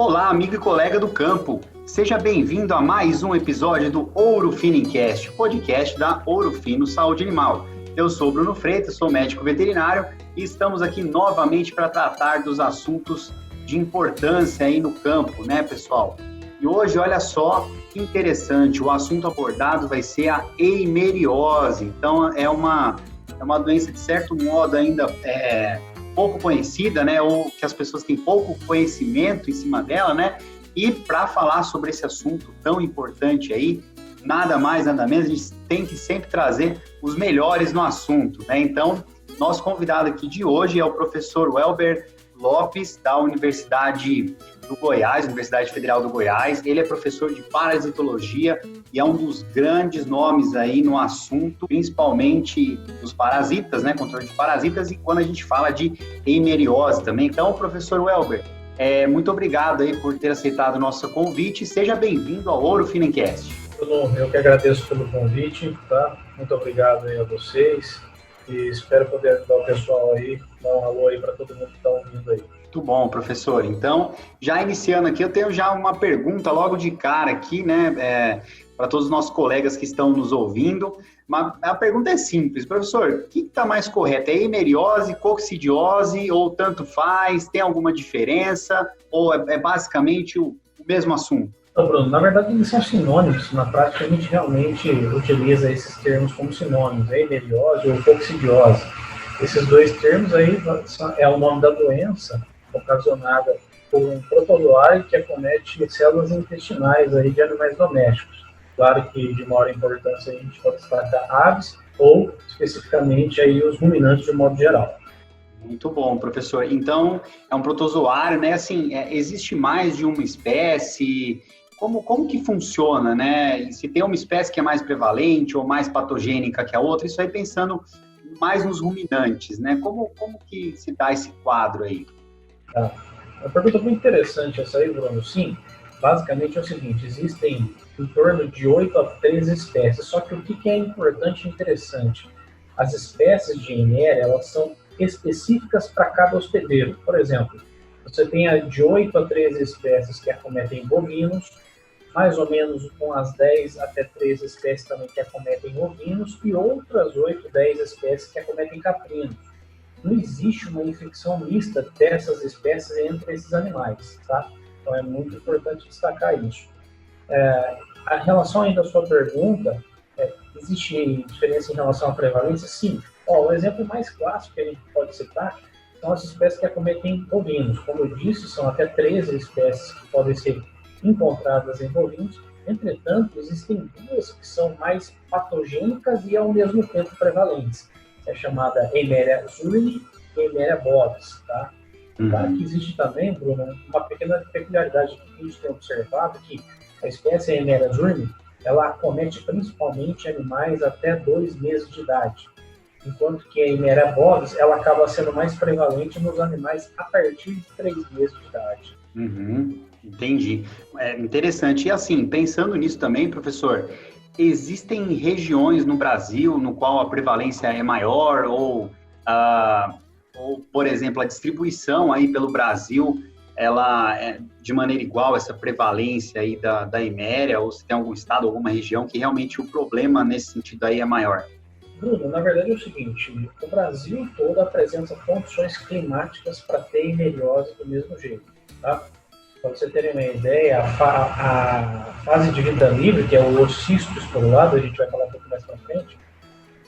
Olá, amigo e colega do campo. Seja bem-vindo a mais um episódio do Ouro Fino Cast, podcast da Ouro Fino Saúde Animal. Eu sou Bruno Freitas, sou médico veterinário e estamos aqui novamente para tratar dos assuntos de importância aí no campo, né, pessoal? E hoje, olha só que interessante, o assunto abordado vai ser a eimeriose. Então, é uma doença, de certo modo, ainda pouco conhecida, né, ou que as pessoas têm pouco conhecimento em cima dela, né, e para falar sobre esse assunto tão importante aí, nada mais, nada menos, a gente tem que sempre trazer os melhores no assunto, né, então, nosso convidado aqui de hoje é o professor Welber Lopes, da Universidade do Goiás, Universidade Federal do Goiás. Ele é professor de parasitologia e é um dos grandes nomes aí no assunto, principalmente dos parasitas, né, controle de parasitas, e quando a gente fala de eimeriose também. Então, professor Welber, muito obrigado aí por ter aceitado o nosso convite. Seja bem-vindo ao Ouro Fino Cast. Eu que agradeço pelo convite, tá? Muito obrigado aí a vocês e espero poder ajudar o pessoal aí, dar um alô aí para todo mundo que está ouvindo aí. Muito bom, professor. Então, já iniciando aqui, eu tenho já uma pergunta logo de cara aqui, né, para todos os nossos colegas que estão nos ouvindo. A pergunta é simples. Professor, o que está mais correto? É eimeriose, coccidiose ou tanto faz? Tem alguma diferença? Ou é basicamente o mesmo assunto? Então, Bruno, na verdade eles são sinônimos. Na prática a gente realmente utiliza esses termos como sinônimos, eimeriose ou coccidiose. Esses dois termos aí é o nome da doença ocasionada por um protozoário que acomete células intestinais aí de animais domésticos. Claro que de maior importância a gente pode destacar aves ou especificamente aí os ruminantes de modo geral. Muito bom, professor. Então, é um protozoário, né? Assim, existe mais de uma espécie? Como que funciona, né? Se tem uma espécie que é mais prevalente ou mais patogênica que a outra, isso aí pensando mais nos ruminantes, né? Como que se dá esse quadro aí? Tá. Uma pergunta muito interessante essa aí, Bruno. Sim, basicamente é o seguinte, existem em torno de 8 a 13 espécies, só que o que é importante e interessante? As espécies de Eimeria, elas são específicas para cada hospedeiro. Por exemplo, você tem de 8 a 13 espécies que acometem bovinos, mais ou menos umas 10 até 13 espécies também que acometem ovinos e outras 8, 10 espécies que acometem caprinos. Não existe uma infecção mista dessas espécies entre esses animais, tá? Então é muito importante destacar isso. A relação ainda à sua pergunta, existe diferença em relação à prevalência? Sim. O exemplo mais clássico que a gente pode citar são as espécies que acometem bovinos. Como eu disse, são até 13 espécies que podem ser encontradas em bovinos. Entretanto, existem duas que são mais patogênicas e ao mesmo tempo prevalentes. É chamada Eimeria zurini e Eimeria bovis, tá? Claro que existe também, Bruno, uma pequena peculiaridade que a gente tem observado, que a espécie Eimeria zurini, ela acomete principalmente animais até 2 meses de idade, enquanto que a Eimeria bovis, ela acaba sendo mais prevalente nos animais a partir de 3 meses de idade. Entendi. Interessante. E assim, pensando nisso também, professor, existem regiões no Brasil no qual a prevalência é maior ou por exemplo, a distribuição aí pelo Brasil, ela é de maneira igual, essa prevalência aí da Eimeria, ou se tem algum estado, alguma região que realmente o problema nesse sentido aí é maior? Bruno, na verdade é o seguinte, o Brasil todo apresenta condições climáticas para ter eimeriose do mesmo jeito, tá? Para você terem uma ideia, a fase de vida livre, que é o ocisto esporulado, a gente vai falar um pouco mais para frente,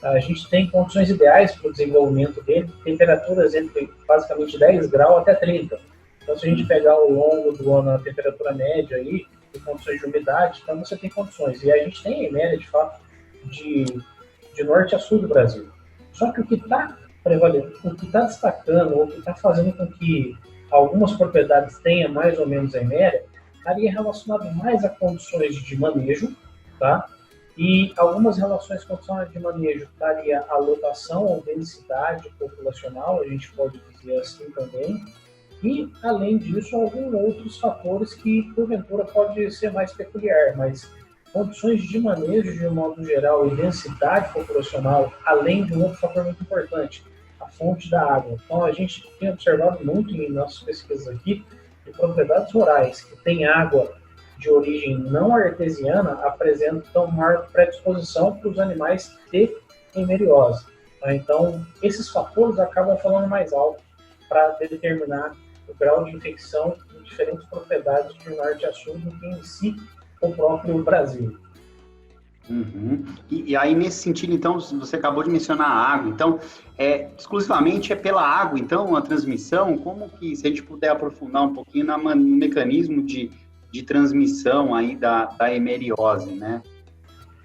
a gente tem condições ideais para o desenvolvimento dele, temperaturas entre basicamente 10 graus até 30. Então, se a gente pegar ao longo do ano a temperatura média aí, e condições de umidade, então você tem condições. E a gente tem Eimeria, de fato, de norte a sul do Brasil. Só que o que está prevalendo, o que está destacando, ou o que está fazendo com que algumas propriedades tenham mais ou menos Eimeria, estaria relacionado mais a condições de manejo, tá? E algumas relações com condições de manejo estaria a lotação ou densidade populacional, a gente pode dizer assim também, e, além disso, alguns outros fatores que, porventura, pode ser mais peculiar, mas condições de manejo, de um modo geral, e densidade populacional, além de um outro fator muito importante, a fonte da água. Então, a gente tem observado muito em nossas pesquisas aqui que propriedades rurais que têm água de origem não artesiana apresentam maior predisposição para os animais ter hemeriose. Então, esses fatores acabam falando mais alto para determinar o grau de infecção em diferentes propriedades de norte a sul do que em si o próprio Brasil. Uhum. E aí, nesse sentido, então, você acabou de mencionar a água. Então, exclusivamente é pela água, então, a transmissão? Como que, se a gente puder aprofundar um pouquinho no mecanismo de transmissão aí da hemeriose, né?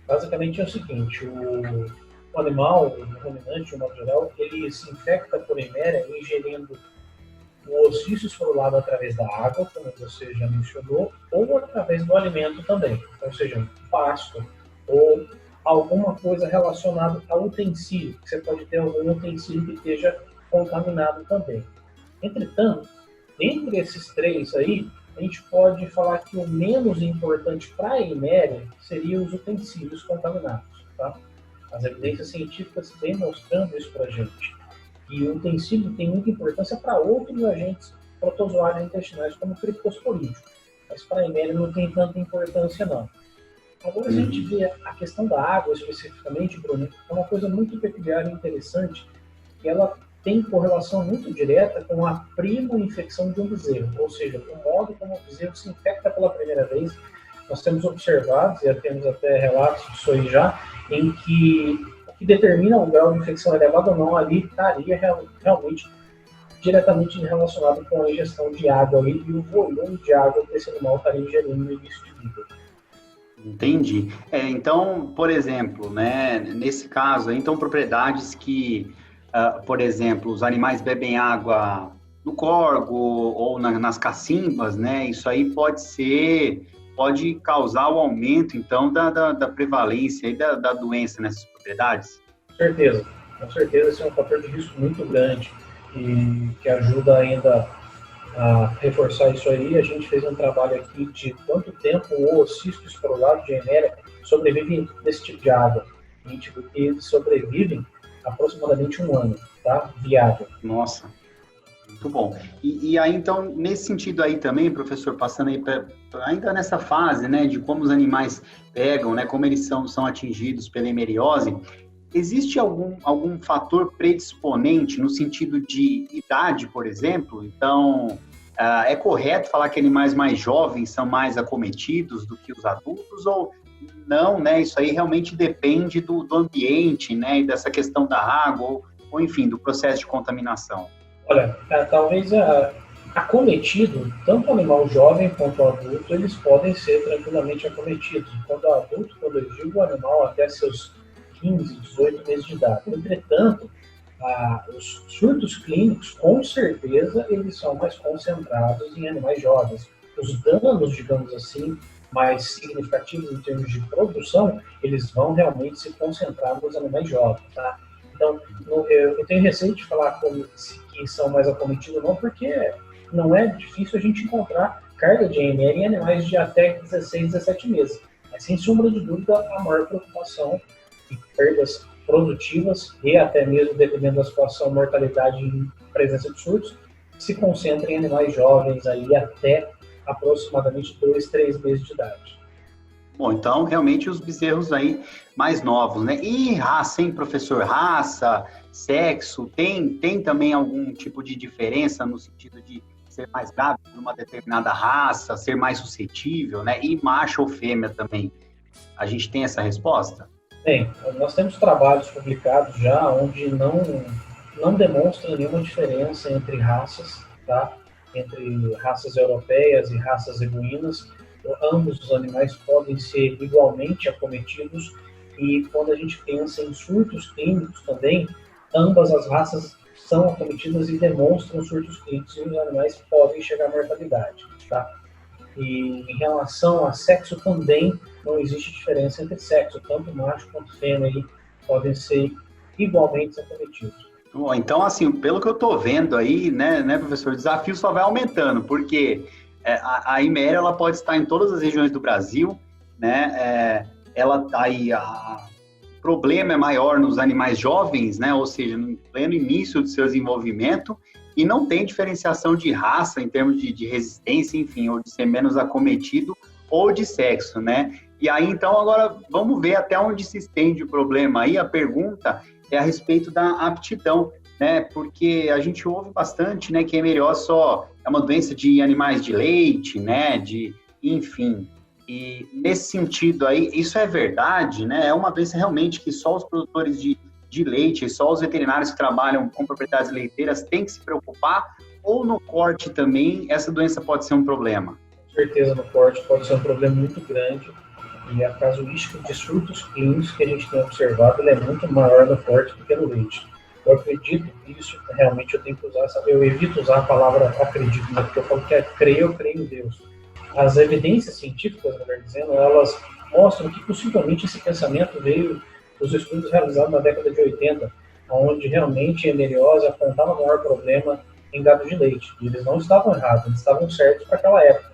Basicamente é o seguinte, o animal, o ruminante, de modo geral, ele se infecta por heméria ingerindo o ossício esfolado através da água, como você já mencionou, ou através do alimento também, ou seja, pasto, ou alguma coisa relacionada a utensílio, que você pode ter algum utensílio que esteja contaminado também. Entretanto, entre esses três aí, a gente pode falar que o menos importante para a heméria seria os utensílios contaminados, tá? As evidências científicas vêm mostrando isso para a gente. E o utensílio tem muita importância para outros agentes protozoários intestinais, como o criptosporídeo. Mas para a heméria não tem tanta importância, não. Agora, se a gente vê a questão da água especificamente, Bruno, é uma coisa muito peculiar e interessante, que ela tem correlação muito direta com a prima infecção de um bezerro, ou seja, o modo como o bezerro se infecta pela primeira vez. Nós temos observado, e temos até relatos disso aí já, em que o que determina o grau de infecção elevado ou não ali estaria realmente diretamente relacionado com a ingestão de água ali e o volume de água que esse animal estaria ingerindo no início de vida. Entendi. Então, por exemplo, né, nesse caso, então propriedades que, por exemplo, os animais bebem água no córrego ou nas cacimbas, né, isso aí pode causar o aumento, então, da prevalência e da doença nessas propriedades? Com certeza, esse é um fator de risco muito grande e que ajuda ainda a reforçar isso aí. A gente fez um trabalho aqui de quanto tempo o ossício esfolado de heméria sobrevive nesse tipo de água. A gente viu que eles sobrevivem aproximadamente 1 ano, tá? Viável. Nossa, muito bom. E aí, então, nesse sentido aí também, professor, passando aí ainda nessa fase, né, de como os animais pegam, né, como eles são atingidos pela hemeriose, existe algum fator predisponente no sentido de idade, por exemplo? Então, é correto falar que animais mais jovens são mais acometidos do que os adultos ou não, né? Isso aí realmente depende do ambiente, né? E dessa questão da água ou enfim, do processo de contaminação. Olha, talvez acometido, tanto o animal jovem quanto o adulto, eles podem ser tranquilamente acometidos. Quando eu digo o animal até seus 15, 18 meses de idade. Entretanto, os surtos clínicos, com certeza, eles são mais concentrados em animais jovens. Os danos, digamos assim, mais significativos em termos de produção, eles vão realmente se concentrar nos animais jovens, tá? Então, eu tenho receio de falar que são mais acometidos ou não, porque não é difícil a gente encontrar carga de AMR em animais de até 16, 17 meses. Mas, sem sombra de dúvida, a maior preocupação e perdas produtivas e até mesmo, dependendo da situação, mortalidade em presença de surtos, se concentra em animais jovens aí até aproximadamente 2, 3 meses de idade. Bom, então, realmente, os bezerros aí mais novos, né? E raça, hein, professor? Raça, sexo, tem também algum tipo de diferença no sentido de ser mais grave numa determinada raça, ser mais suscetível, né? E macho ou fêmea também. A gente tem essa resposta? Bem, nós temos trabalhos publicados já onde não demonstram nenhuma diferença entre raças, tá? Entre raças europeias e raças equinas. Ambos os animais podem ser igualmente acometidos e quando a gente pensa em surtos clínicos também, ambas as raças são acometidas e demonstram surtos clínicos e os animais podem chegar à mortalidade, tá? E em relação a sexo também não existe diferença entre sexo, tanto macho quanto fêmea aí podem ser igualmente acometidos. Bom, então, assim, pelo que eu estou vendo aí, né, professor, o desafio só vai aumentando, porque a heméria ela pode estar em todas as regiões do Brasil, né? O problema é maior nos animais jovens, né? Ou seja, no pleno início do seu desenvolvimento, e não tem diferenciação de raça em termos de resistência, enfim, ou de ser menos acometido ou de sexo, né? E aí, então, agora vamos ver até onde se estende o problema. Aí a pergunta é a respeito da aptidão, né? Porque a gente ouve bastante, né, que a hemeriose só é uma doença de animais de leite, né? Enfim. E nesse sentido aí, isso é verdade, né? É uma doença realmente que só os produtores de leite, só os veterinários que trabalham com propriedades leiteiras têm que se preocupar, ou no corte também essa doença pode ser um problema? Com certeza no corte pode ser um problema muito grande, e a casuística de surtos clínicos que a gente tem observado é muito maior no corte do que no leite. Eu acredito nisso, realmente eu tenho que usar, eu evito usar a palavra acredito, né, porque eu falo que é eu creio em Deus. As evidências científicas, melhor dizendo, elas mostram que possivelmente esse pensamento veio dos estudos realizados na década de 80, onde realmente a hemeriose apontava o maior problema em gado de leite. E eles não estavam errados, eles estavam certos para aquela época.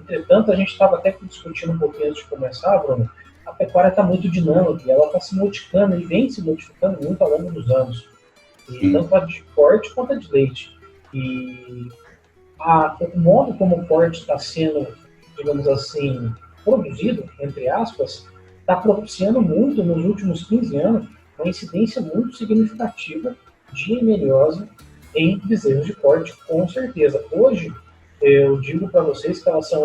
Entretanto, a gente estava até discutindo um pouquinho antes de começar, Bruno, a pecuária está muito dinâmica, ela está se modificando e vem se modificando muito ao longo dos anos. E tanto a de corte quanto a de leite. E o modo como o corte está sendo, digamos assim, produzido, entre aspas, está propiciando muito, nos últimos 15 anos, uma incidência muito significativa de hemeriose em bezerros de corte, com certeza. Hoje, eu digo para vocês que elas são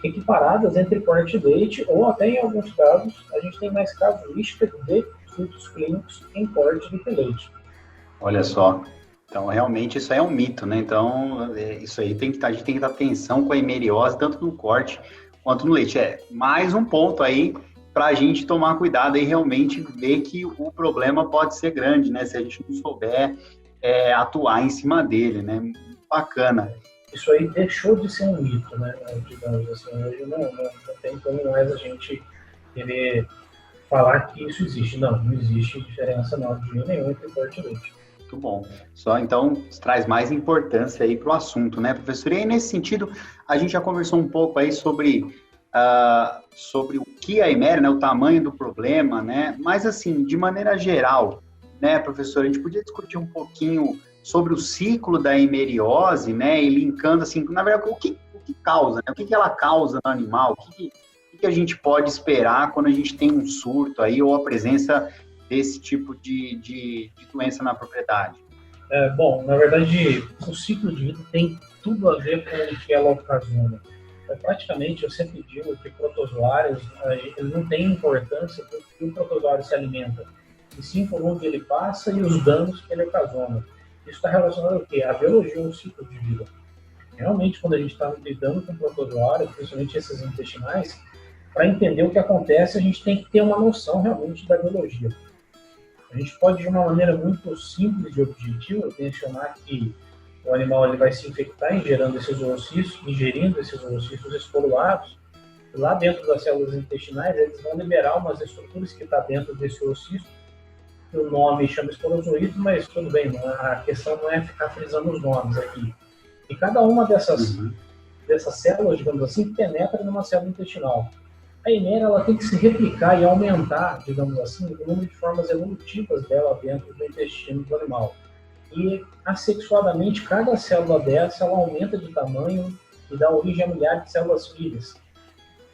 equiparadas entre corte e leite, ou até em alguns casos, a gente tem mais casuística de surtos clínicos em corte do que leite. Olha só. Então, realmente, isso aí é um mito, né? Então, isso aí a gente tem que dar atenção com a hemeriose, tanto no corte quanto no leite. É mais um ponto aí para a gente tomar cuidado e realmente ver que o problema pode ser grande, né? Se a gente não souber atuar em cima dele, né? Bacana. Isso aí deixou de ser um mito, né? Digamos assim, hoje não tem como mais a gente querer falar que isso existe. Não existe diferença não, de nenhum entre corte e leite. Muito bom. Só então traz mais importância aí para o assunto, né, professor? E aí, nesse sentido, a gente já conversou um pouco aí sobre o que é a heméria, né, o tamanho do problema, né? Mas assim, de maneira geral, né, professor, a gente podia discutir um pouquinho sobre o ciclo da hemeriose, né, e linkando assim, na verdade, o que causa, né? O que ela causa no animal? O que a gente pode esperar quando a gente tem um surto aí ou a presença desse tipo de doença na propriedade? Bom, na verdade, o ciclo de vida tem tudo a ver com o que ela ocasiona. Praticamente, eu sempre digo que protozoários, eles não têm importância do que o protozoário se alimenta, e sim por onde ele passa e os danos que ele ocasiona. Isso está relacionado ao quê? A biologia ou o ciclo de vida. Realmente, quando a gente está lidando com protozoários, principalmente esses intestinais, para entender o que acontece, a gente tem que ter uma noção realmente da biologia. A gente pode, de uma maneira muito simples e objetiva, mencionar que o animal ele vai se infectar ingerindo esses oocistos esporulados, e lá dentro das células intestinais eles vão liberar umas estruturas que estão dentro desse oocisto, que o nome chama esporozoído, mas tudo bem, a questão não é ficar frisando os nomes aqui. E cada uma dessas células, digamos assim, penetra numa célula intestinal. A heméria ela tem que se replicar e aumentar, digamos assim, o número de formas evolutivas dela dentro do intestino do animal. E, assexuadamente, cada célula dessa ela aumenta de tamanho e dá origem a milhares de células filhas.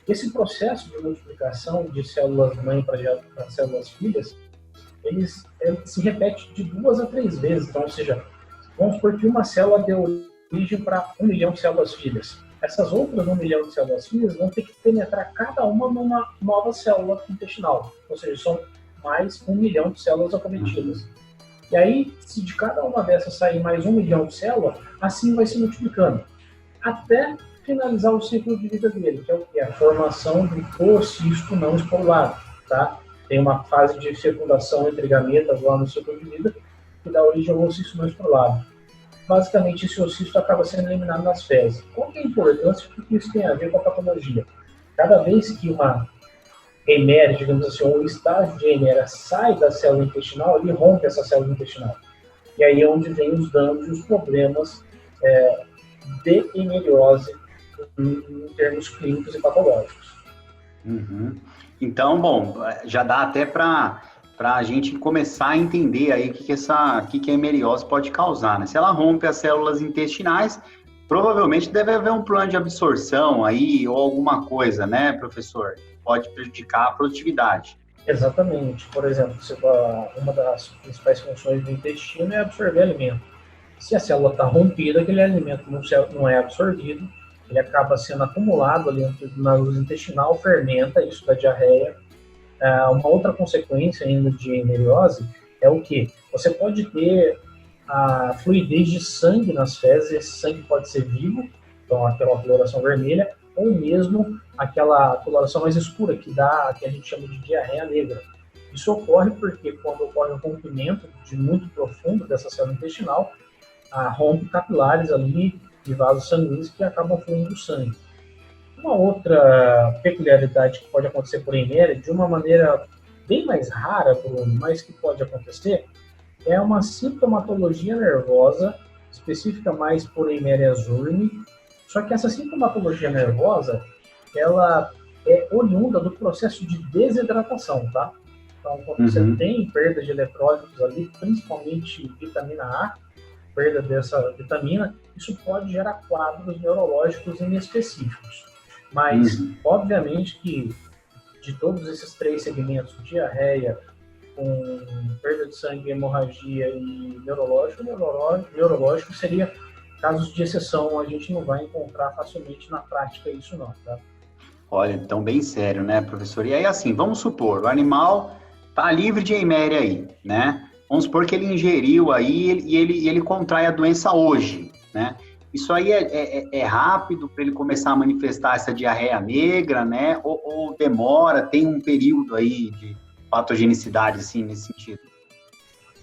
Esse processo de multiplicação de células-mãe para células filhas, ele se repete de 2 a 3 vezes. Então, ou seja, vamos supor que uma célula deu origem para 1 milhão de células filhas. Essas outras 1 milhão de células filhas vão ter que penetrar cada uma numa nova célula intestinal. Ou seja, são mais 1 milhão de células acometidas. E aí, se de cada uma dessas sair mais 1 milhão de células, assim vai se multiplicando. Até finalizar o ciclo de vida dele, que é o que? A formação do oocisto não esporulado. Tá? Tem uma fase de fecundação entre gametas lá no ciclo de vida, que dá origem ao oocisto não esporulado. Basicamente, esse oocisto acaba sendo eliminado nas fezes. Qual que é a importância? O que isso tem a ver com a patologia? Cada vez que uma heméria, digamos assim, ou um estágio de heméria sai da célula intestinal, ele rompe essa célula intestinal. E aí é onde vem os danos e os problemas de hemeriose em termos clínicos e patológicos. Então, bom, já dá até para para a gente começar a entender aí o que a hemeriose pode causar, né? Se ela rompe as células intestinais, provavelmente deve haver um plano de absorção aí ou alguma coisa, né, professor? Pode prejudicar a produtividade. Exatamente. Por exemplo, uma das principais funções do intestino é absorver alimento. Se a célula está rompida, aquele alimento não é absorvido, ele acaba sendo acumulado ali na luz intestinal, fermenta, isso da diarreia. Uma outra consequência ainda de hemeriose é o que? Você pode ter a fluidez de sangue nas fezes, esse sangue pode ser vivo, então aquela coloração vermelha, ou mesmo aquela coloração mais escura, que a gente chama de diarreia negra. Isso ocorre porque quando ocorre um rompimento de muito profundo dessa célula intestinal, rompe capilares ali de vasos sanguíneos que acabam fluindo sangue. Uma outra peculiaridade que pode acontecer por eméria, de uma maneira bem mais rara, Bruno, mas que pode acontecer, é uma sintomatologia nervosa, específica mais por eméria zurni, só que essa sintomatologia nervosa, ela é oriunda do processo de desidratação, tá? Então, quando você tem perda de eletrólitos ali, principalmente vitamina A, perda dessa vitamina, isso pode gerar quadros neurológicos inespecíficos. Mas, obviamente que de todos esses 3 segmentos, diarreia, com perda de sangue, hemorragia e neurológico seria casos de exceção, a gente não vai encontrar facilmente na prática isso não, tá? Olha, então bem sério, né, professor? E aí, assim, vamos supor, o animal tá livre de eméria aí, né? Vamos supor que ele ingeriu aí e ele contrai a doença hoje, né? Isso aí é rápido para ele começar a manifestar essa diarreia negra, né? Ou demora, tem um período aí de patogenicidade, assim, nesse sentido?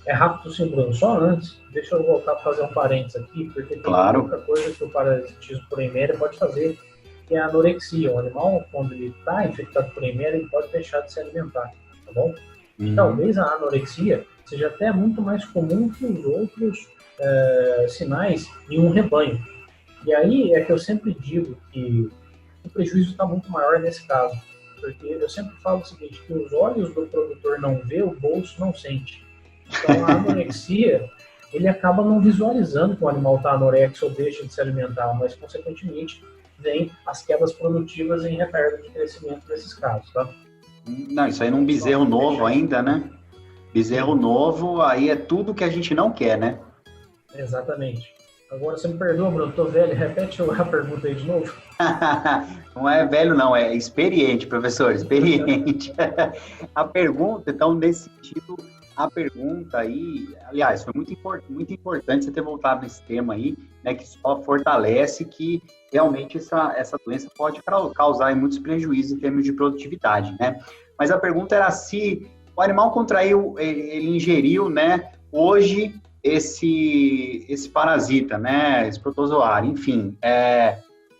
É rápido sim, Bruno. Só antes, deixa eu voltar para fazer um parênteses aqui, porque tem outra coisa que o parasitismo por eméria pode fazer, que é a anorexia. O animal, quando ele está infectado por eméria, ele pode deixar de se alimentar, tá bom? E talvez a anorexia seja até muito mais comum que os outros sinais em um rebanho. E aí é que eu sempre digo que o prejuízo está muito maior nesse caso, porque eu sempre falo o seguinte, que os olhos do produtor não vê, o bolso não sente. Então a anorexia, ele acaba não visualizando que o animal está anorexo ou deixa de se alimentar, mas consequentemente vem as quedas produtivas em retardo de crescimento desses casos, tá? Não, isso aí num bezerro novo ainda, né? Bezerro novo, aí é tudo que a gente não quer, né? Exatamente. Agora, você me perdoa, Bruno, tô velho, repete a pergunta aí de novo. Não é velho, não, é experiente, professor, experiente. A pergunta, então, nesse sentido, a pergunta aí, aliás, foi muito importante você ter voltado nesse tema aí, né, que só fortalece que realmente essa doença pode causar muitos prejuízos em termos de produtividade, né? Mas a pergunta era se o animal contraiu, ele ingeriu, né, hoje esse parasita, né, esse protozoário, enfim,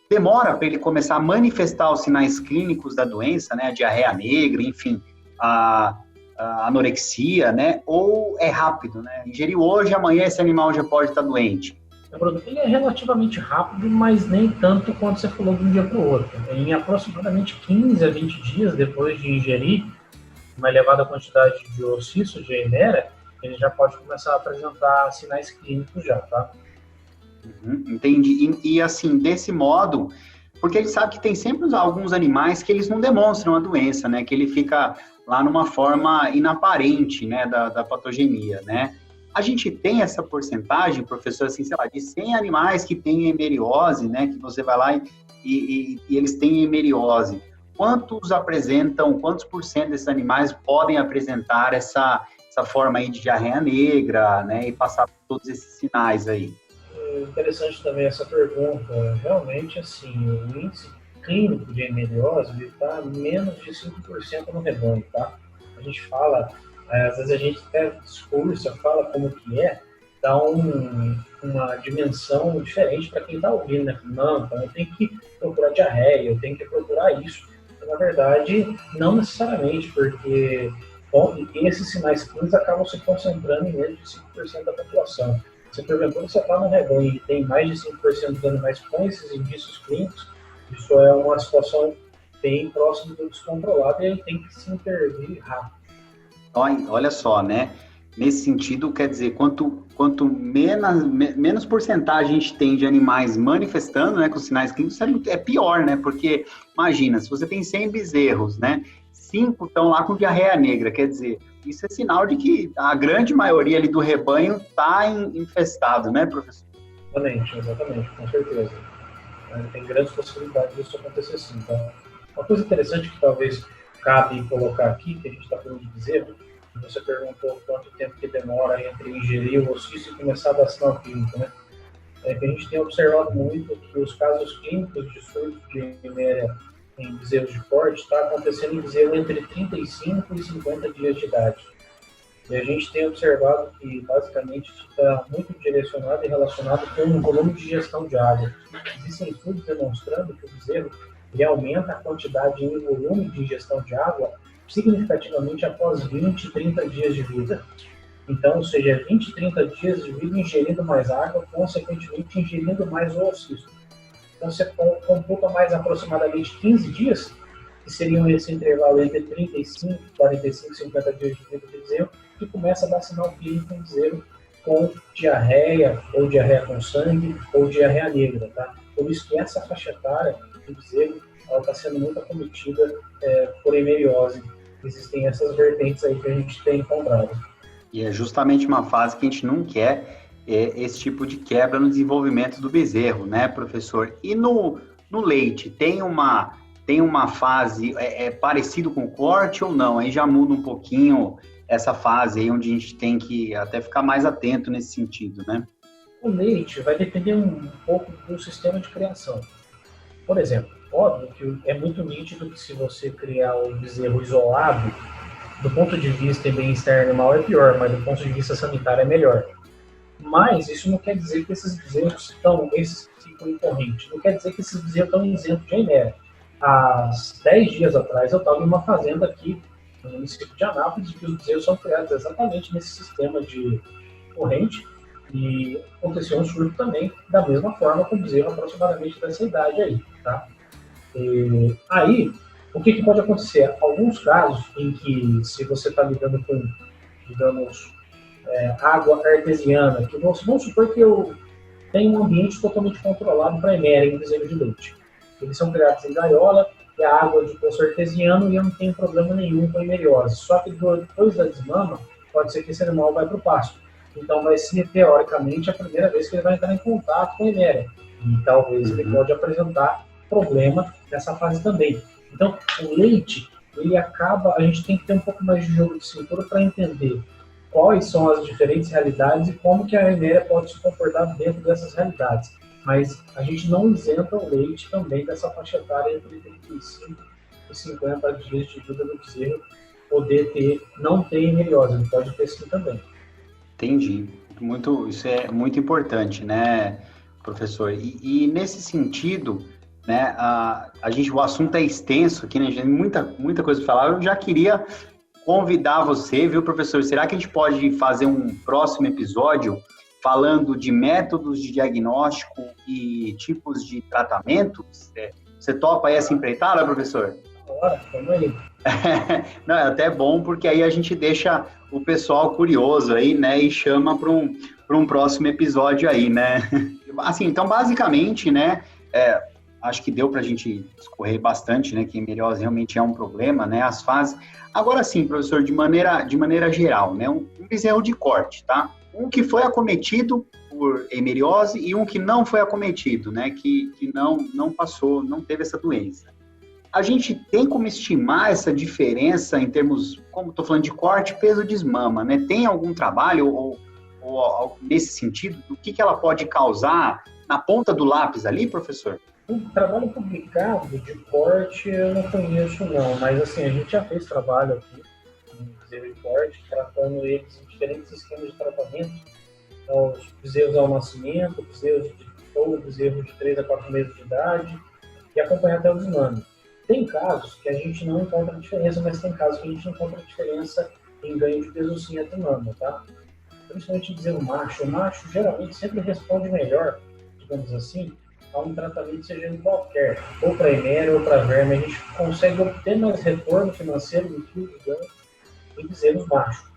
demora para ele começar a manifestar os sinais clínicos da doença, né, a diarreia negra, enfim, a anorexia, né, ou é rápido, né, ingeriu hoje, amanhã esse animal já pode estar doente. Ele é relativamente rápido, mas nem tanto quanto você falou de um dia para o outro. Em aproximadamente 15 a 20 dias depois de ingerir uma elevada quantidade de oocisto de eméria, ele já pode começar a apresentar sinais clínicos já, tá? Entendi. E assim, desse modo, porque ele sabe que tem sempre alguns animais que eles não demonstram a doença, né? Que ele fica lá numa forma inaparente, né, da patogenia, né? A gente tem essa porcentagem, professor, assim, sei lá, de 100 animais que têm hemeriose, né? Que você vai lá e eles têm hemeriose. Quantos por cento desses animais podem apresentar essa forma aí de diarreia negra, né, e passar por todos esses sinais aí? Interessante também essa pergunta. Realmente, assim, o índice clínico de hemeriose está menos de 5% no rebanho, tá? A gente fala, às vezes a gente até discursa, fala como que dá uma dimensão diferente para quem está ouvindo, né? Não, então eu tenho que procurar diarreia, eu tenho que procurar isso. Na verdade, não necessariamente, porque esses sinais clínicos acabam se concentrando em menos de 5% da população. Se porventura você está no rebanho e tem mais de 5% dos animais com esses indícios clínicos, isso é uma situação bem próxima do descontrolado e ele tem que se intervir rápido. Olha só, né? Nesse sentido, quer dizer, quanto menos porcentagem a gente tem de animais manifestando, né, com sinais clínicos, é pior, né? Porque, imagina, se você tem 100 bezerros, né? 5 estão lá com diarreia negra, quer dizer, isso é sinal de que a grande maioria ali do rebanho está infestado, né, professor? Exatamente, com certeza. Tem grandes possibilidades disso acontecer sim, tá? Uma coisa interessante que talvez cabe colocar aqui, que a gente está falando de bezerro, você perguntou quanto tempo que demora entre ingerir o ossício e começar a dar sinal clínico, né? É que a gente tem observado muito que os casos clínicos de surto de eméria em bezerros de corte está acontecendo em bezerro entre 35 e 50 dias de idade. E a gente tem observado que, basicamente, está muito direcionado e relacionado com o volume de ingestão de água. Existem estudos demonstrando que o bezerro ele aumenta a quantidade e o volume de ingestão de água significativamente após 20, 30 dias de vida. Então, ou seja, 20, 30 dias de vida ingerindo mais água, consequentemente ingerindo mais o ossício. Então, você computa mais aproximadamente 15 dias, que seriam esse intervalo entre 35, 45, 50 dias de vida do bezerro, que começa a dar sinal clínico em bezerro com diarreia, ou diarreia com sangue, ou diarreia negra, tá? Por isso que essa faixa etária do bezerro está sendo muito acometida por hemeriose. Existem essas vertentes aí que a gente tem encontrado. E é justamente uma fase que a gente não quer esse tipo de quebra no desenvolvimento do bezerro, né, professor? E no leite, tem uma fase parecido com o corte ou não? Aí já muda um pouquinho essa fase aí onde a gente tem que até ficar mais atento nesse sentido, né? O leite vai depender um pouco do sistema de criação. Por exemplo, óbvio que é muito nítido que se você criar um bezerro isolado, do ponto de vista de bem-estar animal é pior, mas do ponto de vista sanitário é melhor. Mas isso não quer dizer que esses bezerros esses que ficam em corrente, não quer dizer que esses bezerros estão isentos de eméria. Há 10 dias atrás eu estava em uma fazenda aqui no município de Anápolis, que os bezerros são criados exatamente nesse sistema de corrente, e aconteceu um surto também, da mesma forma com o bezerro aproximadamente dessa idade aí, tá? E aí, o que pode acontecer? Alguns casos em que, se você está lidando com, digamos, água artesiana, que vamos supor que eu tenho um ambiente totalmente controlado para eméria em bezerro de leite. Eles são criados em gaiola, e a água de poço artesiano, e eu não tenho problema nenhum com emeriose. Só que depois da desmama, pode ser que esse animal vai para o pasto. Então vai ser, teoricamente, a primeira vez que ele vai entrar em contato com a eméria. E talvez ele pode apresentar problema nessa fase também. Então, o leite, a gente tem que ter um pouco mais de jogo de cintura para entender quais são as diferentes realidades e como que a eméria pode se comportar dentro dessas realidades. Mas a gente não isenta o leite também dessa faixa etária entre 35 e 50 dias de vida do bezerro não ter emeriose, ele pode ter sim também. Entendi. Isso é muito importante, né, professor? E nesse sentido, né, o assunto é extenso aqui, né, gente? Muita coisa para falar. Eu já queria convidar você, viu, professor? Será que a gente pode fazer um próximo episódio falando de métodos de diagnóstico e tipos de tratamentos? Você topa aí essa empreitada, professor? Bora, vamos aí. Não, é até bom, porque aí a gente deixa o pessoal curioso aí, né, e chama para um próximo episódio aí, né? Assim, então, basicamente, né, acho que deu para a gente discorrer bastante, né, que a emeriose realmente é um problema, né, as fases. Agora sim, professor, de maneira geral, né, um bezerro de corte, tá? Um que foi acometido por emeriose e um que não foi acometido, né, que não passou, não teve essa doença. A gente tem como estimar essa diferença em termos, como estou falando de corte, peso, desmama, né? Tem algum trabalho ou nesse sentido, do que ela pode causar na ponta do lápis ali, professor? Um trabalho publicado de corte eu não conheço não, mas assim, a gente já fez trabalho aqui em bezerro de corte, tratando eles em diferentes esquemas de tratamento. Então, os bezerros ao nascimento, bezerros de 3 a 4 meses de idade, e acompanhar até o desmame. Tem casos que a gente não encontra diferença, mas tem casos que a gente encontra diferença em ganho de peso sim a desmama, tá? Principalmente dizer o macho geralmente sempre responde melhor, digamos assim, a um tratamento seja em qualquer, ou para eméria ou para verme, a gente consegue obter mais retorno financeiro do que o ganho em bezerros machos.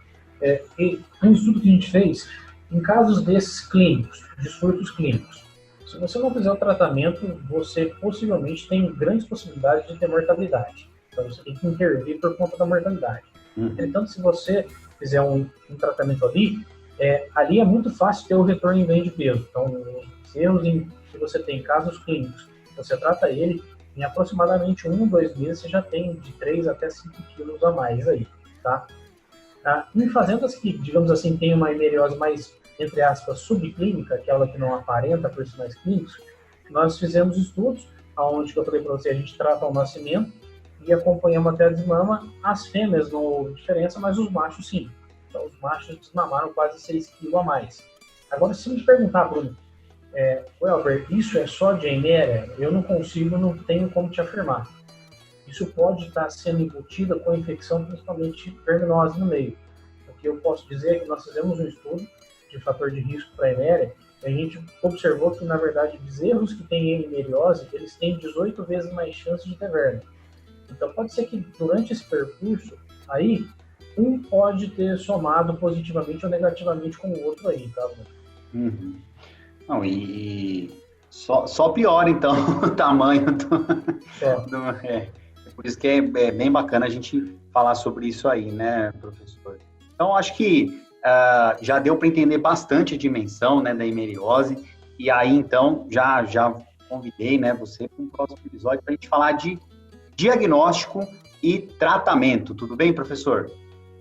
E um estudo que a gente fez, em casos desses clínicos, de surtos clínicos, se você não fizer o tratamento, você possivelmente tem grandes possibilidades de ter mortalidade. Então, você tem que intervir por conta da mortalidade. Entretanto, se você fizer um tratamento ali, ali é muito fácil ter o retorno em ganho de peso. Então, os erros que você tem em casos clínicos, você trata ele, em aproximadamente 1 ou 2 meses, você já tem de 3 até 5 quilos a mais aí, tá? Em fazendas que, digamos assim, tem uma hemeriose mais, entre aspas, subclínica, aquela que não aparenta por sinais clínicos, nós fizemos estudos, onde que eu falei para você, a gente trata ao nascimento e acompanhamos até a desmama. As fêmeas não houve diferença, mas os machos sim. Então, os machos desmamaram quase 6 quilos a mais. Agora, se me perguntar, Bruno, Welber, isso é só de eméria? Eu não tenho como te afirmar. Isso pode estar sendo embutida com infecção, principalmente verminose no meio. O que eu posso dizer é que nós fizemos um estudo de fator de risco para eméria, e a gente observou que, na verdade, bezerros que têm hemeriose, eles têm 18 vezes mais chance de ter verme. Então, pode ser que durante esse percurso, aí, um pode ter somado positivamente ou negativamente com o outro aí, tá? Uhum. Não, e só piora, então, o tamanho por isso que é bem bacana a gente falar sobre isso aí, né, professor? Então, acho que já deu para entender bastante a dimensão, né, da hemeriose, e aí, então, já convidei, né, você para um próximo episódio para a gente falar de diagnóstico e tratamento. Tudo bem, professor?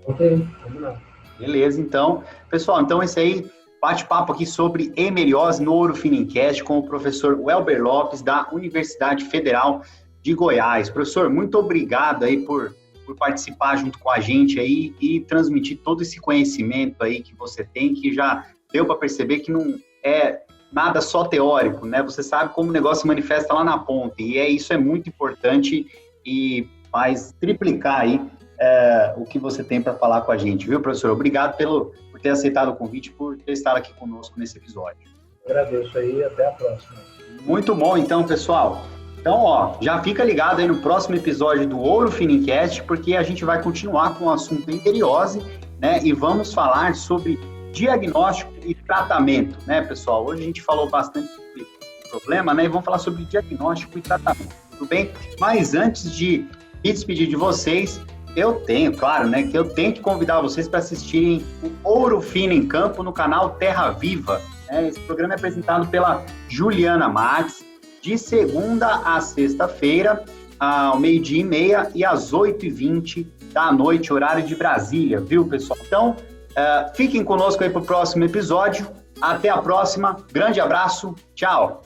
Ok, vamos lá. Beleza, então. Pessoal, então esse aí, bate-papo aqui sobre hemeriose no Ouro Finincast com o professor Welber Lopes, da Universidade Federal de Goiás. Professor, muito obrigado aí por participar junto com a gente aí e transmitir todo esse conhecimento aí que você tem, que já deu para perceber que não é nada só teórico, né? Você sabe como o negócio se manifesta lá na ponta, e isso é muito importante e faz triplicar aí o que você tem para falar com a gente, viu, professor? Obrigado por ter aceitado o convite, por ter estado aqui conosco nesse episódio. Agradeço aí, até a próxima. Muito bom, então, pessoal. Então, já fica ligado aí no próximo episódio do Ouro Finincast, porque a gente vai continuar com o assunto hemeriose, né? E vamos falar sobre diagnóstico e tratamento, né, pessoal? Hoje a gente falou bastante sobre o problema, né? E vamos falar sobre diagnóstico e tratamento, tudo bem? Mas antes de me despedir de vocês, eu tenho que convidar vocês para assistirem o Ouro Fino em Campo no canal Terra Viva. Esse programa é apresentado pela Juliana Matos, de segunda a sexta-feira, ao 12h30 e às 8h20 da noite, horário de Brasília, viu, pessoal? Então, fiquem conosco aí para o próximo episódio. Até a próxima. Grande abraço. Tchau.